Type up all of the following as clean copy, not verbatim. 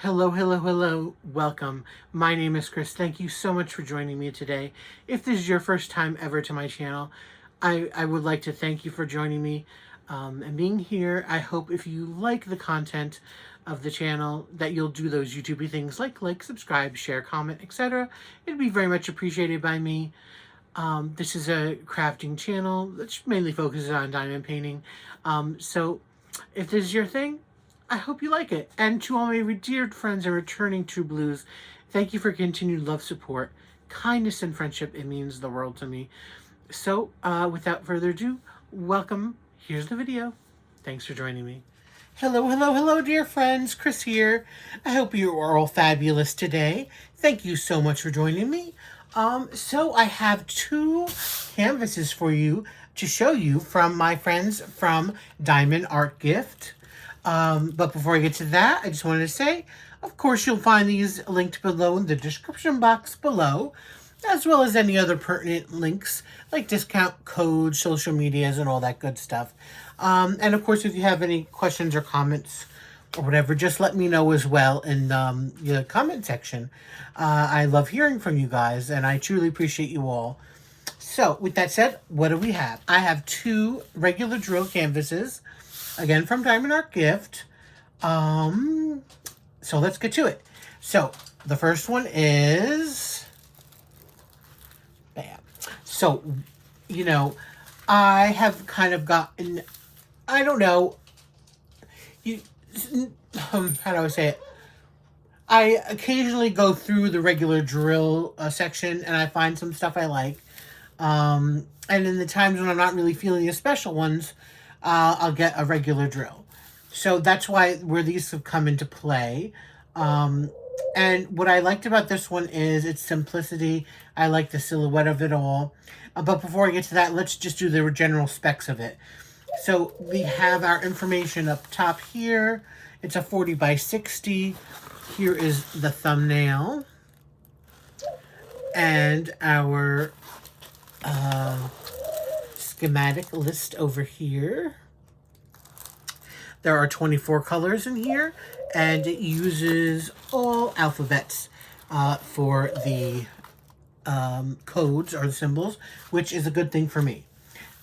Hello, hello, hello. Welcome. My name is Chris. Thank you so much for joining me today. If this is your first time ever to my channel, I would like to thank you for joining me and being here. I hope if you like the content of the channel that you'll do those YouTubey things like, subscribe, share, comment, etc. It'd be very much appreciated by me. This is a crafting channel that mainly focuses on diamond painting. So if this is your thing, I hope you like it. And to all my revered friends and returning True Blues, thank you for continued love, support, kindness, and friendship. It means the world to me. So, without further ado, welcome. Here's the video. Thanks for joining me. Hello, hello, hello, dear friends. Chris here. I hope you are all fabulous today. Thank you so much for joining me. So I have two canvases for you to show you from my friends from Diamond Art Gift. But before I get to that, I just wanted to say, of course, you'll find these linked below in the description box below, as well as any other pertinent links like discount codes, social medias, and all that good stuff. And of course, if you have any questions or comments or whatever, just let me know as well in the comment section. I love hearing from you guys, and I truly appreciate you all. So, with that said, what do we have? I have two regular drill canvases, again from Diamond Art Gift. So let's get to it. So the first one is, bam. So, you know, I have kind of gotten, I don't know, how do I say it? I occasionally go through the regular drill section and I find some stuff I like. And in the times when I'm not really feeling the special ones, I'll get a regular drill. So that's where these have come into play. And what I liked about this one is its simplicity. I like the silhouette of it all. But before I get to that, let's just do the general specs of it. So we have our information up top here. It's a 40 by 60. Here is the thumbnail. And our schematic list over here. There are 24 colors in here, and it uses all alphabets for the codes or the symbols, which is a good thing for me.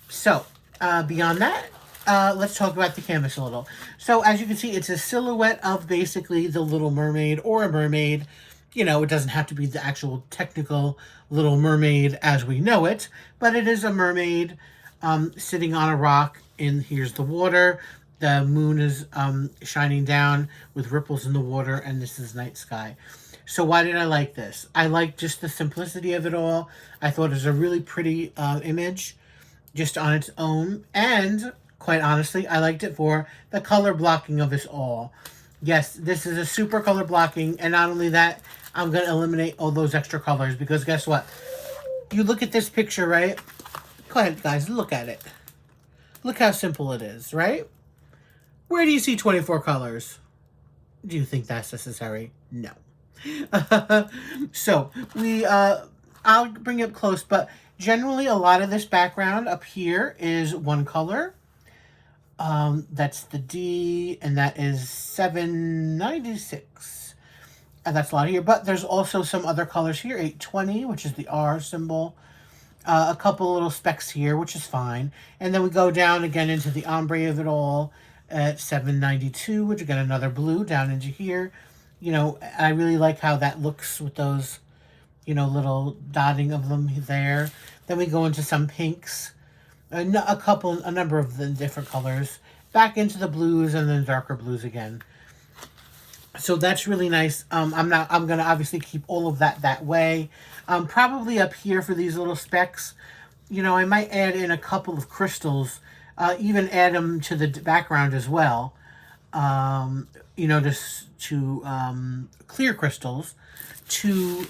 So, beyond that, let's talk about the canvas a little. So, as you can see, it's a silhouette of basically the Little Mermaid or a mermaid. You know, it doesn't have to be the actual technical Little Mermaid as we know it, but it is a mermaid sitting on a rock, and here's the water. The moon is shining down with ripples in the water, and this is night sky. So why did I like this? I like just the simplicity of it all. I thought it was a really pretty image just on its own, and quite honestly, I liked it for the color blocking of this all. Yes, this is a super color blocking, and not only that, I'm going to eliminate all those extra colors, because guess what? You look at this picture, right? Go ahead, guys, look at it. Look how simple it is, right? Where do you see 24 colors? Do you think that's necessary? No. So, I'll bring it up close, but generally a lot of this background up here is one color. That's the D, and that is 796. And that's a lot here, but there's also some other colors here. 820, which is the R symbol. A couple little specks here, which is fine. And then we go down again into the ombre of it all at 792, which again, another blue down into here. You know, I really like how that looks with those, you know, little dotting of them there. Then we go into some pinks, a number of the different colors, back into the blues and then darker blues again. So that's really nice. I'm going to obviously keep all of that way. Probably up here for these little specks, you know, I might add in a couple of crystals, even add them to the background as well. You know, just to clear crystals to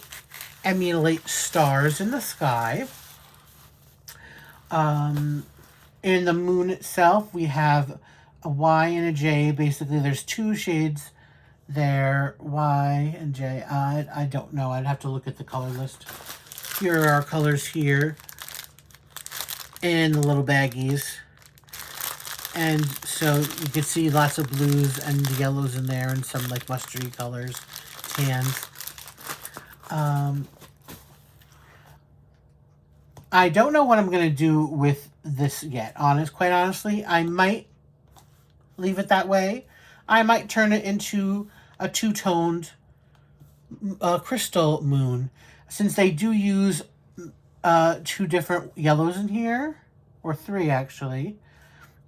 emulate stars in the sky. In the moon itself, we have a Y and a J. Basically, there's two shades there, Y and J. I don't know. I'd have to look at the color list. Here are our colors here. And the little baggies. And so you can see lots of blues and yellows in there and some like mustardy colors, tans. I don't know what I'm going to do with this yet. Quite honestly, I might leave it that way. I might turn it into a two-toned crystal moon, since they do use two different yellows in here, or three actually.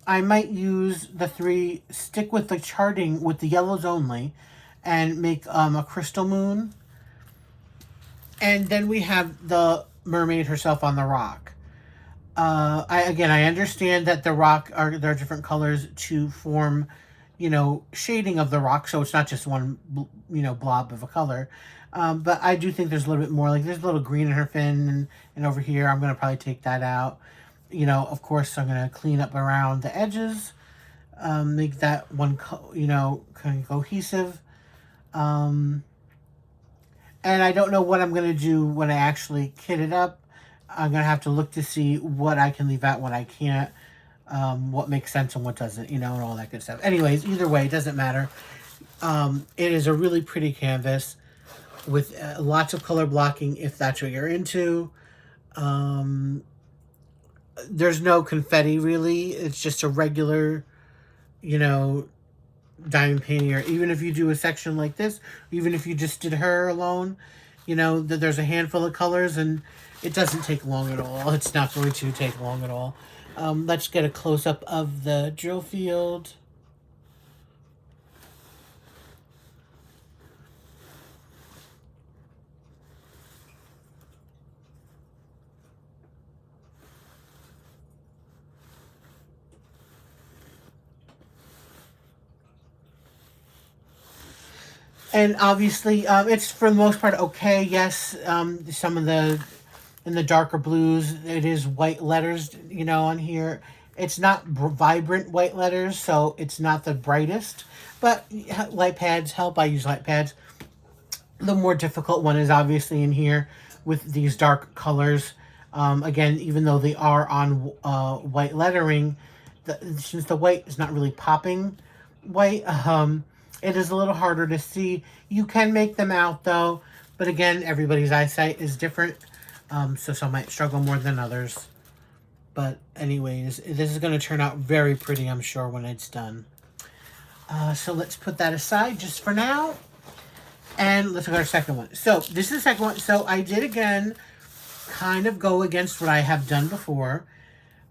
I might use the three, stick with the charting with the yellows only, and make a crystal moon. And then we have the mermaid herself on the rock. I understand that there are different colors to form, shading of the rock, so it's not just one, blob of a color. But I do think there's a little bit more. Like, there's a little green in her fin, and over here, I'm going to probably take that out. Of course, I'm going to clean up around the edges, make that one, kind of cohesive. And I don't know what I'm going to do when I actually kit it up. I'm going to have to look to see what I can leave out, what I can't, what makes sense and what doesn't, and all that good stuff. Anyways, either way, it doesn't matter. It is a really pretty canvas with lots of color blocking if that's what you're into. There's no confetti, really. It's just a regular, diamond painting. Or even if you do a section like this, even if you just did her alone, there's a handful of colors, and it doesn't take long at all. It's not going to take long at all. Let's get a close-up of the drill field. And obviously, it's for the most part okay. Yes, some of in the darker blues, it is white letters, on here. It's not vibrant white letters, so it's not the brightest. But light pads help. I use light pads. The more difficult one is obviously in here with these dark colors. Again, even though they are on white lettering, since the white is not really popping white, it is a little harder to see. You can make them out, though. But again, everybody's eyesight is different. So some might struggle more than others. But anyways, this is going to turn out very pretty, I'm sure, when it's done. So let's put that aside just for now. And let's look at our second one. So this is the second one. So I did, again, kind of go against what I have done before.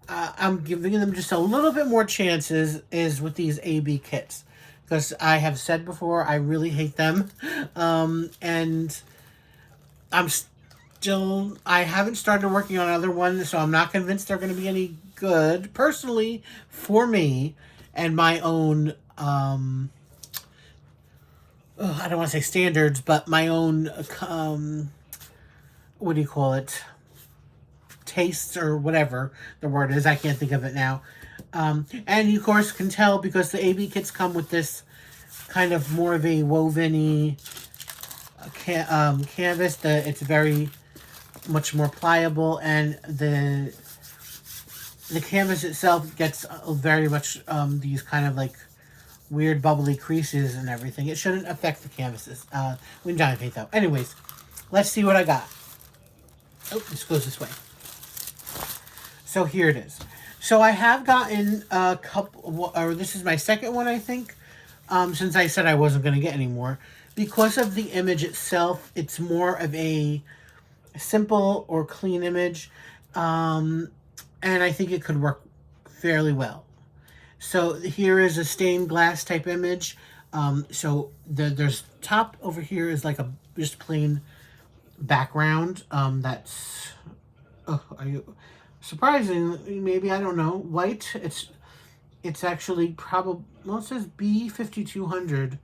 I'm giving them just a little bit more chances is with these AB kits. Because I have said before, I really hate them. And I haven't started working on another one, so I'm not convinced they're going to be any good, personally, for me, and my own, I don't want to say standards, but my own, what do you call it? Tastes, or whatever the word is. I can't think of it now. And you, of course, can tell because the AB kits come with this kind of more of a woven-y canvas. It's very much more pliable, and the canvas itself gets very much these kind of like weird bubbly creases and everything. It shouldn't affect the canvases when diamond paint, though. Anyways, let's see what I got. Oh, this goes this way. So here it is. So I have gotten a couple, or this is my second one, I think, since I said I wasn't going to get any more. Because of the image itself, it's more of a simple or clean image, and I think it could work fairly well. So here is a stained glass type image. So there's top over here is like a just plain background. That's are you surprisingly, maybe, I don't know, white. It's actually probably, well, it says B5200.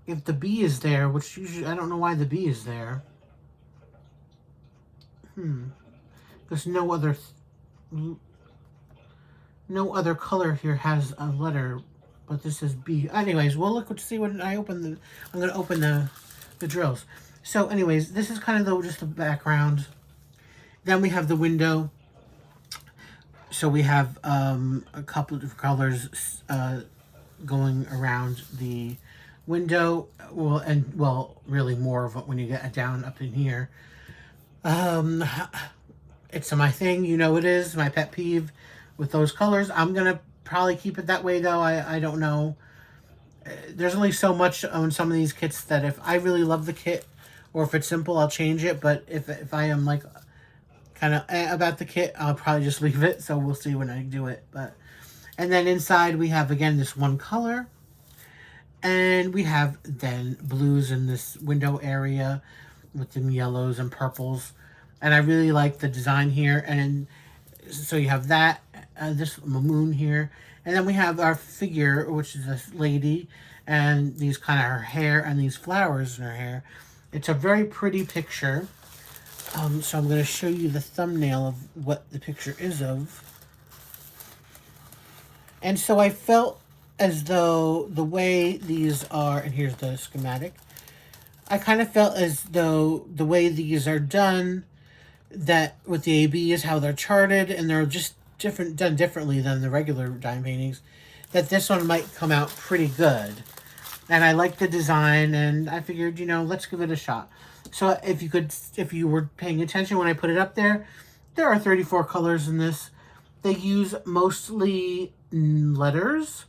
If the B is there, which usually, I don't know why the B is there. Because no other color here has a letter, but this is B. Anyways, we'll look to see when I open I'm going to open the drills. So anyways, this is kind of just the background. Then we have the window. So we have a couple of colors going around the window. Well, really more of it when you get down up in here. It's my thing, you know it is, my pet peeve with those colors. I'm going to probably keep it that way, though. I don't know. There's only so much on some of these kits that if I really love the kit, or if it's simple, I'll change it. But if I am, like, kind of about the kit, I'll probably just leave it. So we'll see when I do it. And then inside we have, again, this one color. And we have then blues in this window area with them yellows and purples. And I really like the design here. And so you have that, this moon here. And then we have our figure, which is this lady. And these kind of her hair and these flowers in her hair. It's a very pretty picture. So I'm going to show you the thumbnail of what the picture is of. And so I felt as though the way these are, and here's the schematic, I kind of felt as though the way these are done, that with the AB is how they're charted, and they're just done differently than the regular diamond paintings, that this one might come out pretty good. And I like the design, and I figured, you know, let's give it a shot. So if you were paying attention when I put it up there are 34 colors in this. They use mostly letters.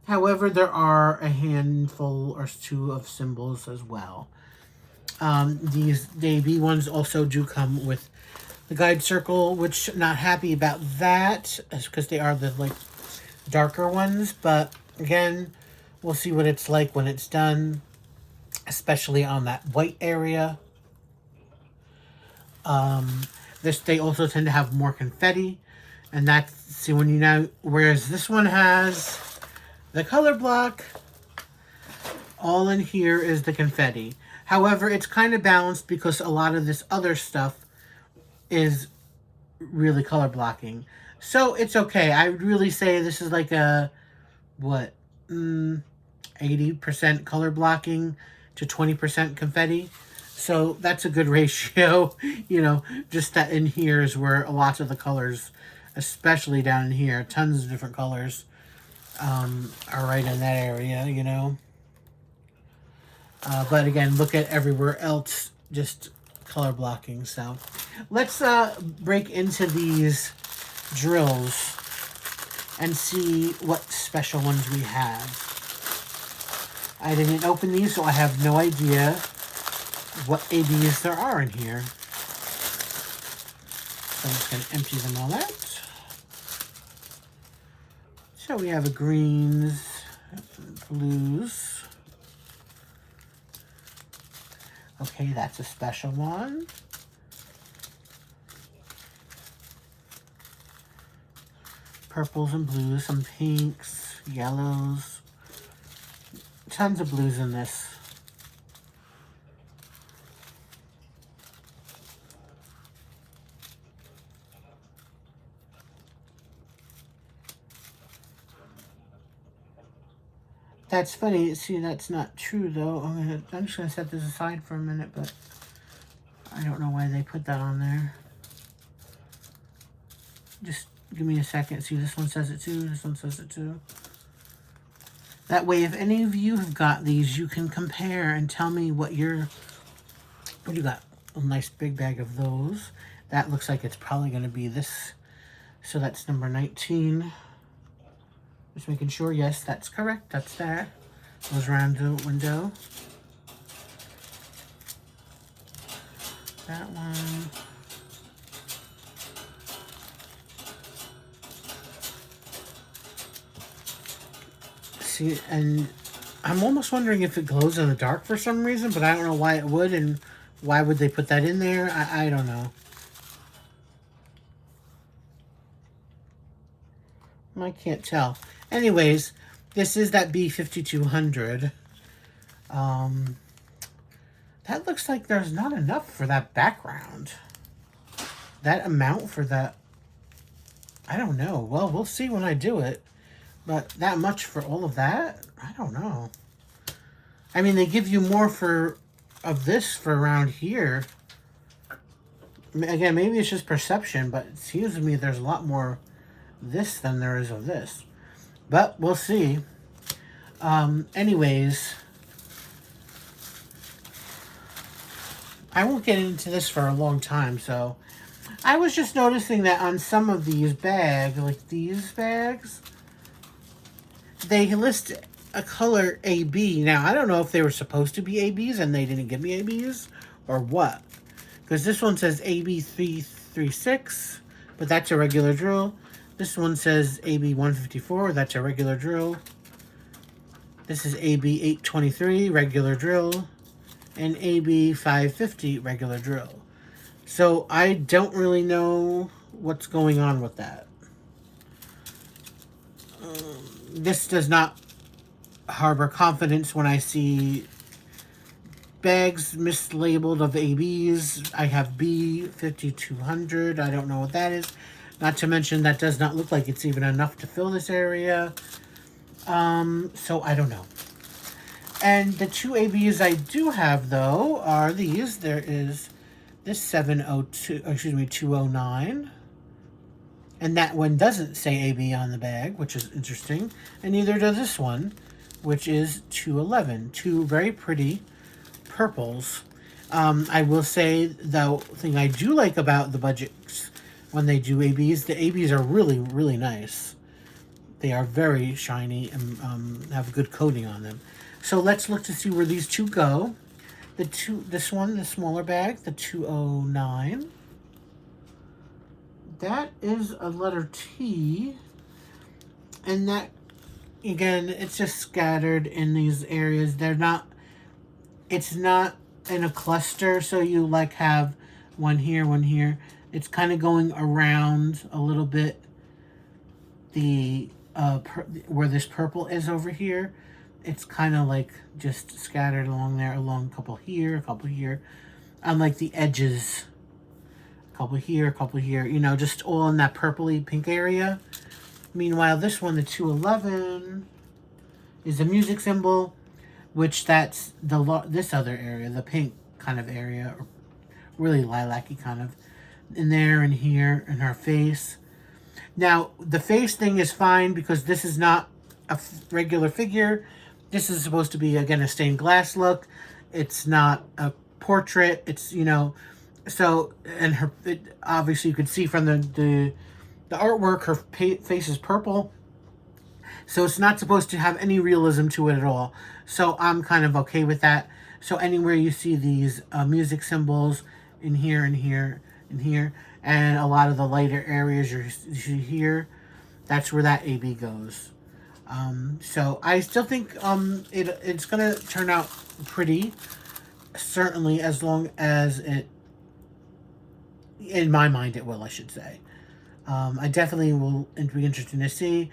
However, there are a handful or two of symbols as well. The AB ones also do come with the guide circle, which not happy about that, because they are the like darker ones. But again, we'll see what it's like when it's done, especially on that white area. They also tend to have more confetti, and that's, see, when you know, whereas this one has the color block, all in here is the confetti. However, it's kind of balanced because a lot of this other stuff is really color blocking. So it's okay. I would really say this is like a, 80% color blocking to 20% confetti. So that's a good ratio. You know, just that in here is where lots of the colors, especially down in here, tons of different colors, are right in that area, you know. But again, look at everywhere else, just color blocking. So let's break into these drills and see what special ones we have. I didn't open these, so I have no idea what ABs there are in here. So I'm just going to empty them all out. So we have a greens, blues. Okay, that's a special one. Purples and blues, some pinks, yellows. Tons of blues in this. That's funny. See, that's not true, though. I'm just going to set this aside for a minute, but I don't know why they put that on there. Just give me a second. See, this one says it too. This one says it too. That way, if any of you have got these, you can compare and tell me what you got. A nice big bag of those. That looks like it's probably going to be this. So that's number 19. Just making sure, yes, that's correct. That's there. Goes around the window. That one. See, and I'm almost wondering if it glows in the dark for some reason, but I don't know why it would, and why would they put that in there? I don't know. I can't tell. Anyways, this is that B5200. That looks like there's not enough for that background. That amount for that, I don't know. Well, we'll see when I do it. But that much for all of that? I don't know. I mean, they give you more of this for around here. Again, maybe it's just perception, but it seems to me there's a lot more this than there is of this. But we'll see. Anyways, I won't get into this for a long time, so I was just noticing that on some of these bags, like these bags, they list a color AB. Now, I don't know if they were supposed to be ABs and they didn't give me ABs or what. Because this one says AB336, but that's a regular drill. This one says AB154, that's a regular drill. This is AB823, regular drill. And AB550, regular drill. So I don't really know what's going on with that. This does not harbor confidence when I see bags mislabeled of ABs. I have B5200. I don't know what that is. Not to mention that does not look like it's even enough to fill this area. So I don't know. And the two ABs I do have, though, are these. There is this 209. And that one doesn't say AB on the bag, which is interesting. And neither does this one, which is 211. Two very pretty purples. I will say, the thing I do like about the budgets when they do ABs, the ABs are really, really nice. They are very shiny and have good coating on them. So let's look to see where these two go. This one, the smaller bag, the 209. That is a letter T. And that, again, it's just scattered in these areas. It's not in a cluster, so you like have one here, one here. It's kind of going around a little bit where this purple is over here. It's kind of like just scattered along there, along a couple here, on like the edges. A couple here, you know, just all in that purpley pink area. Meanwhile, this one, the 211, is a music symbol, which that's this other area, the pink kind of area, or really lilac-y kind of, in there and here, in her face. Now, the face thing is fine because this is not a regular figure. This is supposed to be, again, a stained glass look. It's not a portrait. It's, you know, so, and obviously you could see from the artwork, her face is purple. So it's not supposed to have any realism to it at all. So I'm kind of okay with that. So anywhere you see these music symbols in here and here and here, and a lot of the lighter areas you see here, that's where that AB goes. So I still think it's going to turn out pretty, certainly, as long as it, in my mind it will, I should say. I definitely will be interested to see.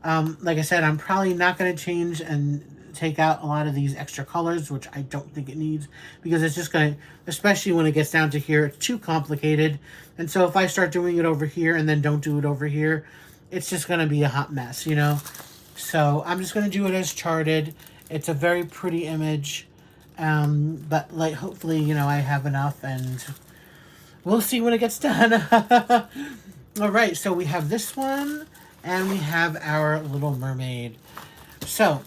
Like I said, I'm probably not going to change and take out a lot of these extra colors, which I don't think it needs, because it's just going to, especially when it gets down to here, it's too complicated. And so if I start doing it over here and then don't do it over here, it's just going to be a hot mess, you know? So I'm just going to do it as charted. It's a very pretty image, but like hopefully, you know, I have enough, and we'll see when it gets done. All right, so we have this one, and we have our Little Mermaid. So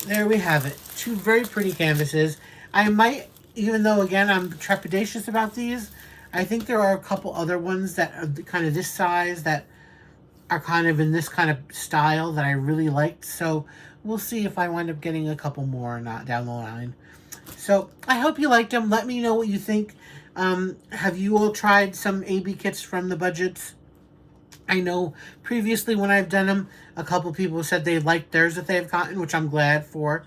there we have it. Two very pretty canvases. I might, even though, again, I'm trepidatious about these, I think there are a couple other ones that are kind of this size that are kind of in this kind of style that I really liked. So we'll see if I wind up getting a couple more or not down the line. So I hope you liked them. Let me know what you think. Have you all tried some AB kits from the budgets? I know previously when I've done them, a couple people said they liked theirs that they've gotten, which I'm glad for.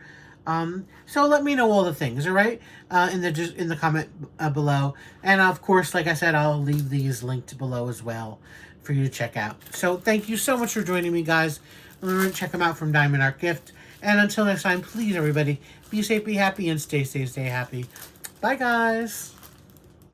So let me know all the things, all right? In the comment below. And of course, like I said, I'll leave these linked below as well for you to check out. So thank you so much for joining me, guys. Remember to check them out from Diamond Art Gift. And until next time, please, everybody, be safe, be happy, and stay safe, stay happy. Bye, guys.